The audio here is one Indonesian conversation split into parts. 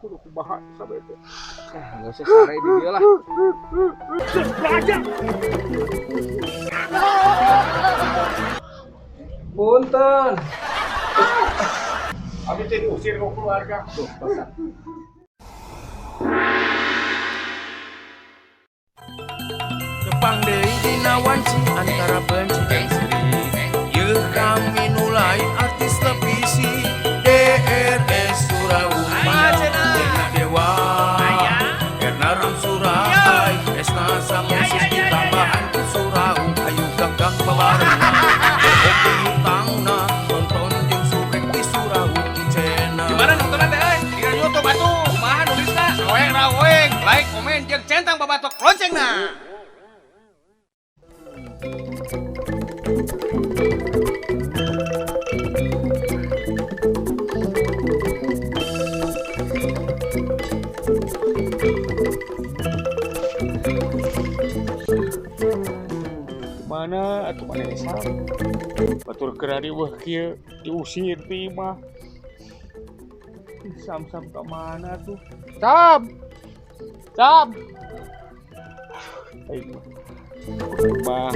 kudu kumaha sampai itu. Enggak usah sare di dia lah. Punten. Abi teh diusir ke keluarga. Tuh, bapak. Jepang deui dina wanci antara benci jeung seri. Yeuh kami nulai artis televisi DRS Surauma Dena Dewa Erna Ramsurai Esna Samusis ditambahan ke Surau Ayu gagak babarengan Oke tangna nonton jeung subrek di Surau Channel. Gimana nontonnya teh euy? Di YouTube atuh kumaha nulisna? Raweng, like, komen jeung centang babatok loncengna. Mana atuh mana Sam? Batur gerari weuh kieu diusir ti mah. Sam ka mana tuh? Sam. Ayo. Mah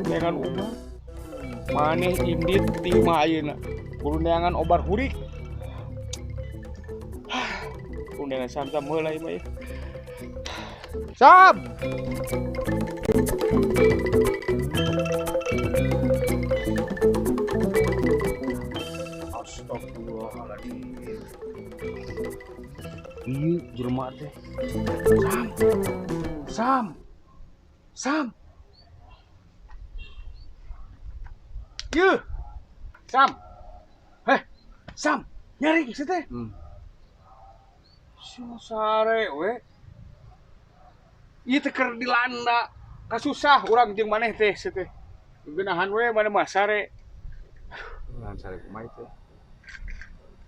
dengan umah. Maneh indit ti mah ayeuna. Kudu neangan obar hurik. Kudu neangan Sam heula ieu mah. Sam. Astagfirullahaladzim. Iya jelema teh. Sam. Yeuh. Sam. Sam, nyari geus teh. Sia sare we. Ieu teh keur dilanda. Kasusah urang jeung maneh teh teh. Geunahan we mana mah sare. Geunahan sare kumaha teh?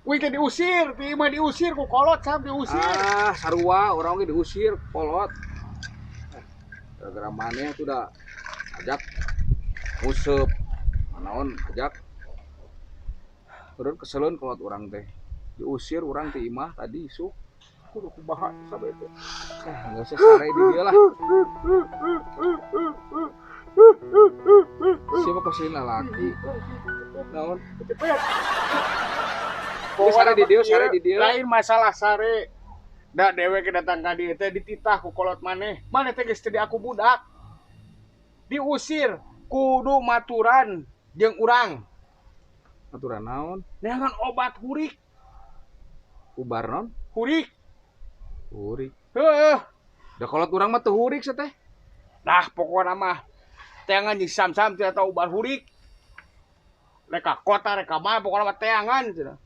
Wih teh diusir, ti mah diusir ku kolot Sam diusir. Ah, sarua urang ge diusir kolot. Gara-gara maneh tuh da ajak museup. Naon ajak. Urang keseleun kolot urang teh. Diusir urang ti imah tadi isuk. Kudu kumaha sampai teh. Enggak usah sare di dia lah. Siapa kasih lalaki? Naon? Sare di dia. Lain masalah sare. Da dewe datang ka dieu teh dititah ku kolot maneh. Maneh teh geus teu aku budak. Diusir kudu maturan jeung urang. Maturan naon? Neangan obat hurik. Ubar naon? Hurik. Heuh. Da kolot urang mah teu hurik teh. Nah, pokona mah teangan jeung Sam-sam teh eta ubar hurik. Reka kota reka mah pokona mah teangan cenah.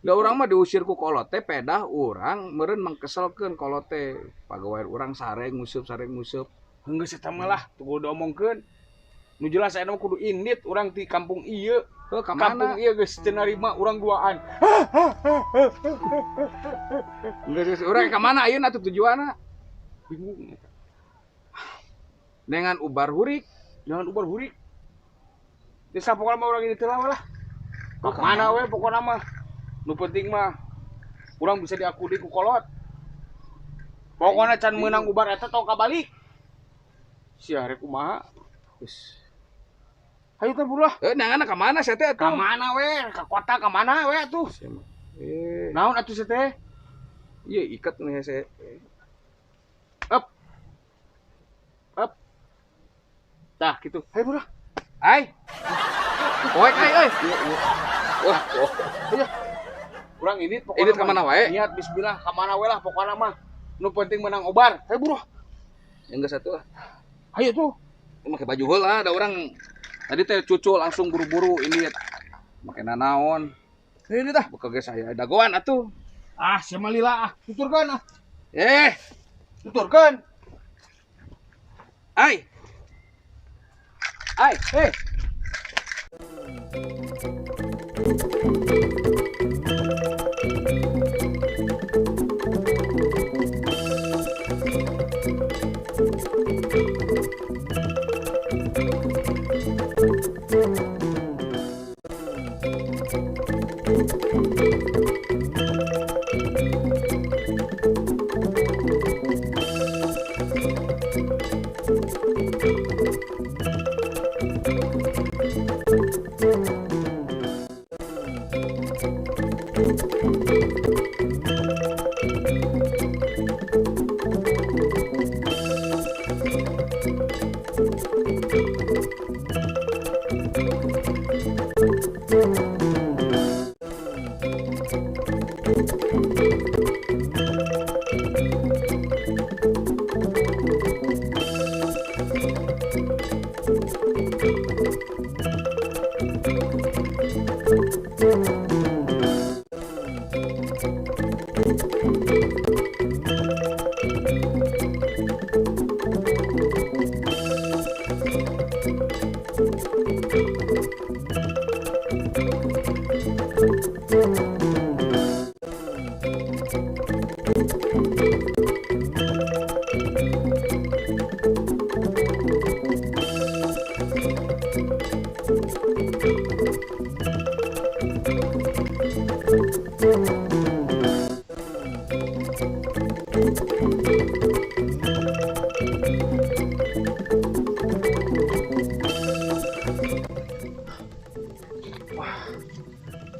Da urang mah diusir ku kolot teh pedah urang meureun mangkeselkeun kolot teh. Pagawean urang sare nguseup. Geus eta mah lah teu kudu diomongkeun. Nu jelas aya mah kudu indit urang ti kampung ieu. Heuh ka mana? Kampung ieu geus teu narima urang duaan. Geus urang ka mana ayeuna atuh tujuanna? Bingung eta. Dengan ubar hurik. Jangan ubar hurik. Desa pokona mah urang ini teu lah. Ka mana we pokona mah. Nu penting mah urang bisa diakui ku kolot. Pokona can meunang ubar eta tong kabalik. Sia rek kumaha? Geus. Hayu teh burulah. Nanganna ka mana sia teh atuh? Ka mana we? Ka kota ka mana we atuh? Naon atuh sia teh? Ieu iket nih hese. Up. Tah kitu. Hayu burulah. Ai. Oek ai euy. Wah. Iya. Urang ini pokona ini ka mana wae? Niat bismillah ka mana we lah pokona mah. Nu penting menang obar. Hayu buruh. Yang geus satu lah. Hayu tuh. Make baju heula da urang tadi teh cucu langsung buru-buru ini make nanaon. Ini tah buka geus aya dagoan atuh. Ah, sia mah lila ah. Tuturkeun ah. Tuturkeun. Ai. Heh.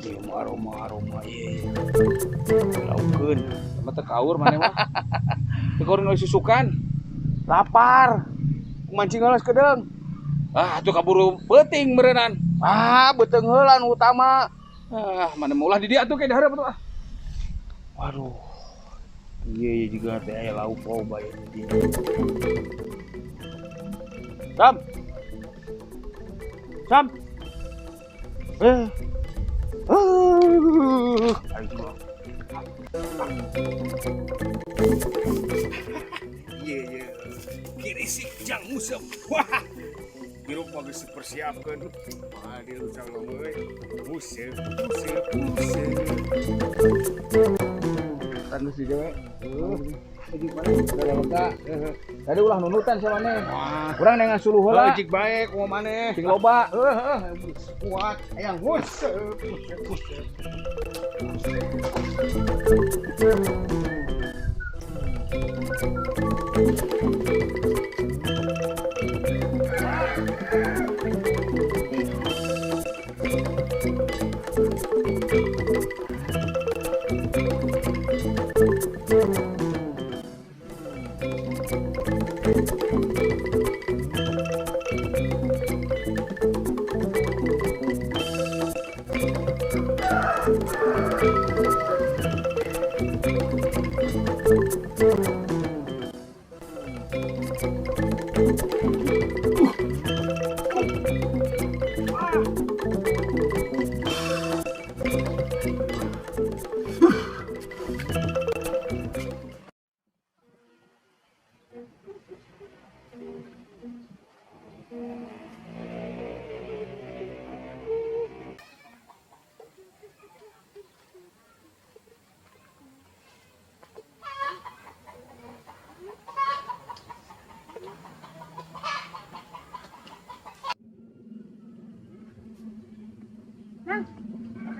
Ieu mah aroma ieu. Laukkeun. Sama teu kaur maneh mah. Teu kaur nu susukan. Lapar. Mancing heula kedeung. Ah, atuh kaburu peuting meureunnan. Ah, beuteung heula nu utama. Ah, mana mau ulah di dieu atuh ke dahareun atuh. Waduh. Ieu juga teh aya lauk loba ieu di dieu. Sam. Sam. Ayo. Iya. Kiri si jang musem. Wah. Hirup geus dipersiapkeun. Wah, di lucang mah musem. Tanu si dewe. Ejik bae, udah lega. Tadi ulah nunutan sama maneh. Urang dengan suluh heula. Ejik bae kumaha maneh. Sing loba. Kuat hayang musem.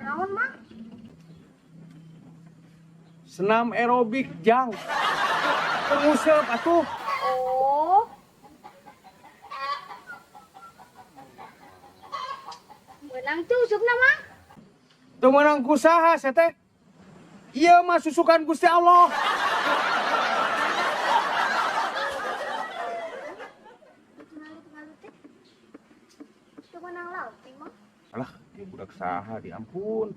Naon mah? Senam aerobik jang. Pengusap atuh. Oh. Menang tuh usupna mah. Teu meunang kusaha saya teh. Ieu mah susukan Gusti Allah. Tuh menang laut mah. Alah, ieu budak saha diampun.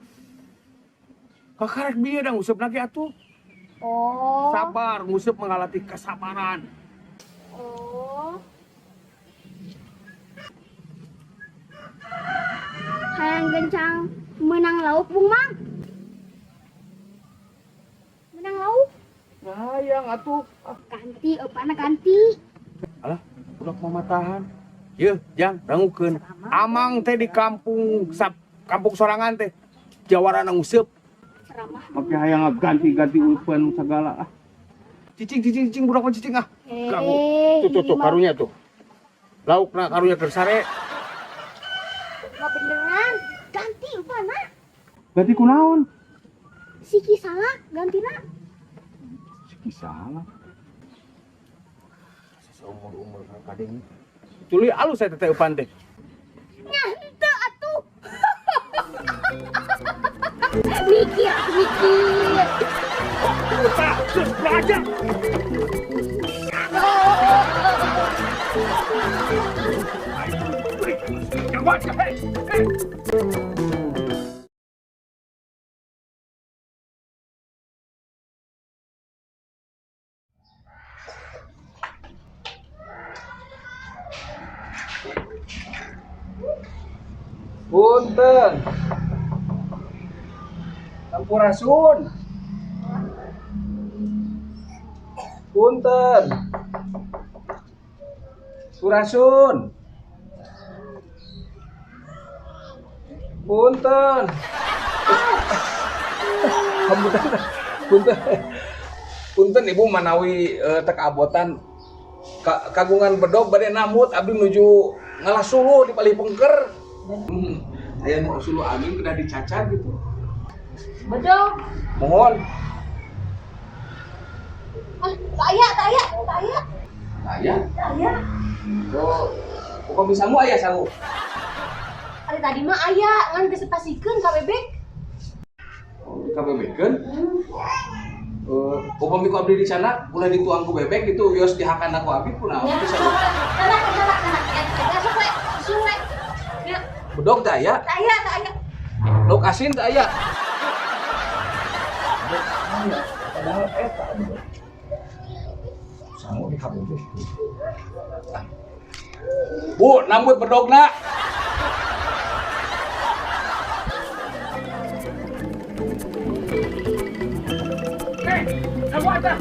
Kakarek bieu da nguseup lagi atuh. Oh. Sabar, nguseup mengalati kesabaran. Oh. Hayang gencang menang lauk Bung Mang. Menang lauk. Sayang atuh. Ganti, opana ganti. Alah, budak mamatahan. Yeuh, jang rangukeun. Amang teh di kampung kampung sorangan teh. Jawarana nguseup. Ramah. Make hayang ganti-ganti ulpan segala ah. Cicing budak mah cicing ah. Ganggu. Tuh karunya tuh. Laukna karunya keur sare. Nggak beneran. Ganti opana. Ganti kunaon? Siki salah gantina. Siki salah. Seumur-umur kadeng. Tuluy alus saya teh eupan teh. Nya henteu atuh. Mikir. Puta, terus belajar. Jangan baca, hei. Punten. Sampurasun. Punten. Surasun. Punten. Punten. Punten. Punten Ibu manawi tek abotan kagungan bedog bade namut abdi nuju ngalah suluh di Palihpengker. Aya nu suluh abdi udah dicacar gitu. Bedog. Mohon. Tak aya. Aya. Oh, kok bisa mu aya sangu? Ari tadi mah aya, ngan geus pasikeun ka bebek. Oh, ka bebekkeun. Upami ku abdi di sana, ulah dituang ku bebek gitu, yos dihakan aku abdi kunaon bisa. Kana. Ya suwe. Ya, Bedog teh aya, tak aya. bedog asin teh aya. Padahal eta. Sangu di ka bebek. Bu, nambut bedogna. Kamu ada.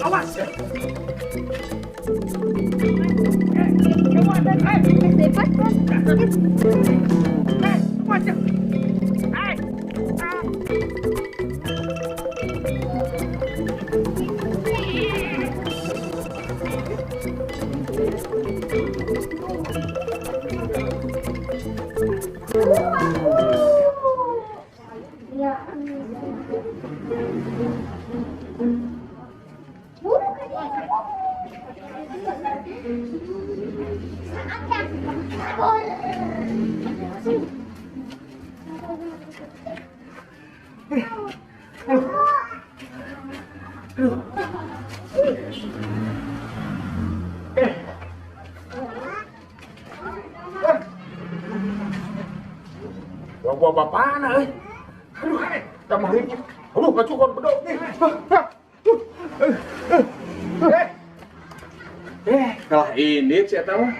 Awas. Kamu ada. Dapat kan? Macam. Gua bapak na euy. Aduh, kamari. Aduh, kacukon bedog nih. Kalah ini si eta mah.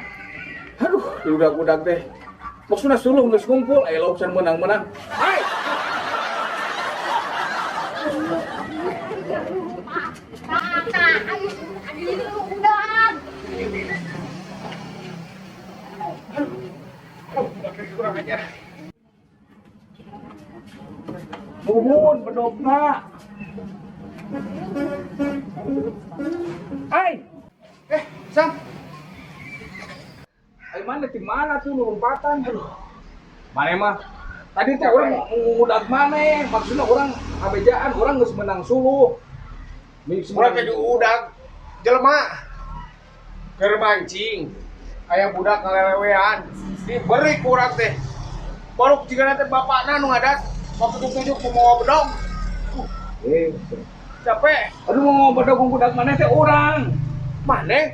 Aduh, budak-budak teh. Maksudna sulung geus ngumpul, aya lausan menang-menang. Hai. Kurang ajar. Nuhun bedogna. Hai. Sam. Ai mana di mana tuh lompatan? Aduh. Mana mah? Tadi teh orang ngudak mana? Maksudnya orang abejaan, orang geus menang suluh. Urang teh udag jelema keur mancing. Aya budak ngalelewean. Diberi ku urang teh. Baluk jigana teh bapakna nu ngadat waktu tunjuk mau bedog. Capek. Aduh mau bedog budak mana teh orang. Maneh?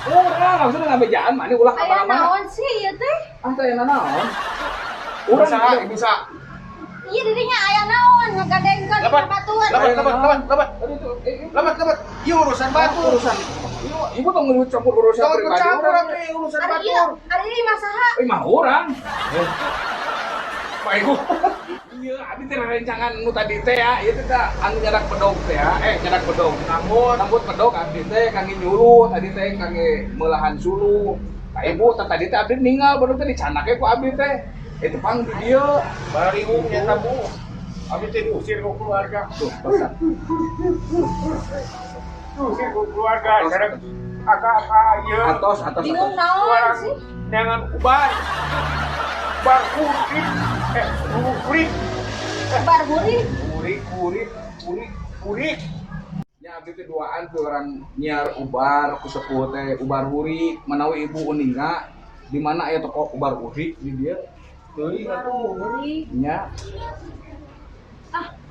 Orang maksudnya ngabejaan mana ulah ka Aya mana? naon sih ieu teh? Ah teh naon? Urang saha ibu sa? Ieu dirinya aya naon ngagadengkeun Lebat. batuan. Lebat. Ieu urusan batu. Urusan. Ibu tong ngelut campur urusan Jangan pribadi campur urang. atuh urusan Ari batu. ieu, ari ini mah saha? Mah orang. Pak Ibu. Iya, abdi teh rencangan nu tadi teh ya, ieu teh anu nyadak bedog teh ya, nyadak bedog. Nambut bedog abdi teh kangge nyuruh, tadi teh kangge meulahan suluh. Ka ibu tadi teh abdi ninggal bedog teh dicanake ku abdi teh. Itu pang di dieu. Bariung nya Bu. Abdi teh diusir ku keluarga. Tuh, bakat. Diusir ku keluarga. Kadang kakak ieu. Atos. Bingung naon sih? Dengan ubar. Ubar kurit. Bar buri. Kurit. Nya abdi teh duaan tuh orang nyiar ubar ku sepuh teh ubar huri manawi ibu uninga di mana aya toko ubar huri di dieu. Teuing atuh. Buri. Nya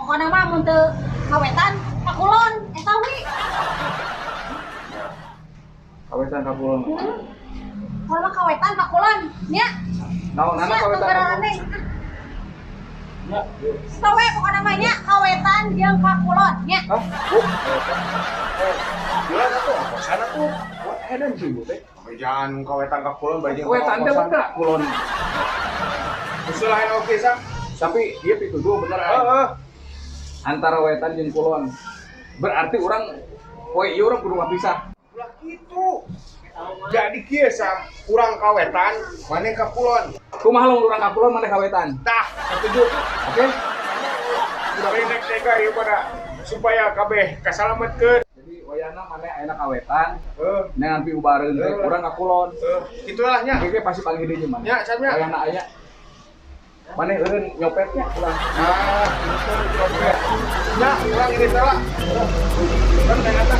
Pokona mah mun teu kawetan pakulon eta we. kawetan kapulon. Kalau mah kawetan pakulon nya. Naon anak Nya kawetan? tukeranane. Nya. Sawe pokona mah nya kawetan jeung kakulon nya. Hah? Bu, kawetan. Gila atuh, apa sana tuh? Wah, edan sih ibu teh. Jangan kawetan ka kulon bajing Wetan teh bener kulon. Usulahin oke sang. Tapi dia pituduh bener. Heeh. Antara wetan jeung kulon. Berarti orang poe ieu urang kudu ngapisah. Ulah gitu. Jadi kieu sang urang kawetan, maneh ka kulon. Kumaha lamun urang ka kulon maneh ka wetan? Tah, setuju. Oke? Udah rek tega ieu pada supaya kabeh kasalametkeun. Jadi wayana maneh ayeuna ka wetan, Heuh. neangan pi ubareun teh urang ka kulon. Kitu lah nya. Oke pasti panggil deui maneh. Nya, samnya. Wayana aya. Maneh eureun nyopetnya urang. Ah, nya urang ini salah. Kan ternyata